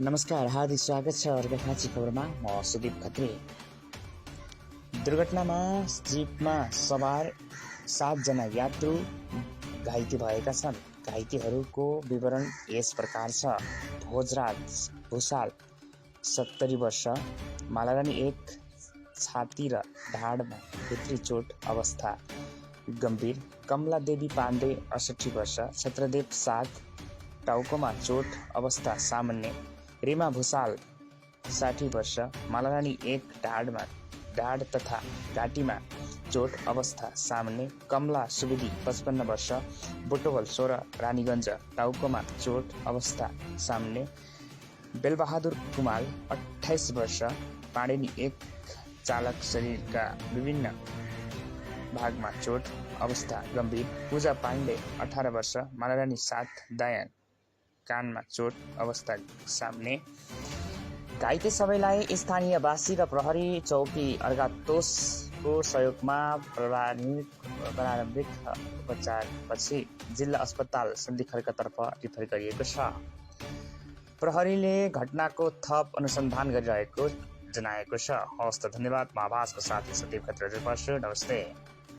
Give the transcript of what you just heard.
नमस्कार, हार्दिक स्वागत छ अर्घाखाँची खबरमा। म सुदीप खत्री। दुर्घटनामा जीपमा सवार 7 जना यात्रु घाइते भएका छन्। घाइतेहरूको विवरण यस प्रकार छ। भोजराज भुसाल 70 वर्ष, मालारानी 1 छाती र ढाडमा भित्री चोट अवस्था गम्भीर, कमला देवी पाण्डे 68 वर्ष, छत्रदेव 7 टाउकोमा चोट अवस्था सामान्य, रीमा भुसाल 60 वर्ष, मालारानी 1 ढाड तथा घाँटीमा चोट अवस्था सामान्य, कमला सुवेदी 55 वर्ष, बुटवल 16 रानीगञ्ज टाउकोमा चोट अवस्था सामान्य, बेलबहादुर कुमाल 28 वर्ष, पाण्डेनी 1 चालक शरीरका विभिन्न भागमा चोट अवस्था गम्भीर, पूजा पाण्डे 18 वर्ष, मालारानी 7 दायाँ कानमा चोट अवस्था सामान्य। घाइते सबैलाई स्थानीयवासी र प्रहरी चौकी अर्घातोसको सहयोगमा प्रारम्भिक उपचारपछि जिल्ला अस्पताल सन्धिखर्कतर्फ रिफर गरिएको छ। प्रहरीले घटनाको थप अनुसन्धान गरिरहेको जनाएको छ। हवस् त, धन्यवाद। म आभासको साथी सदीप खत्री। नमस्ते।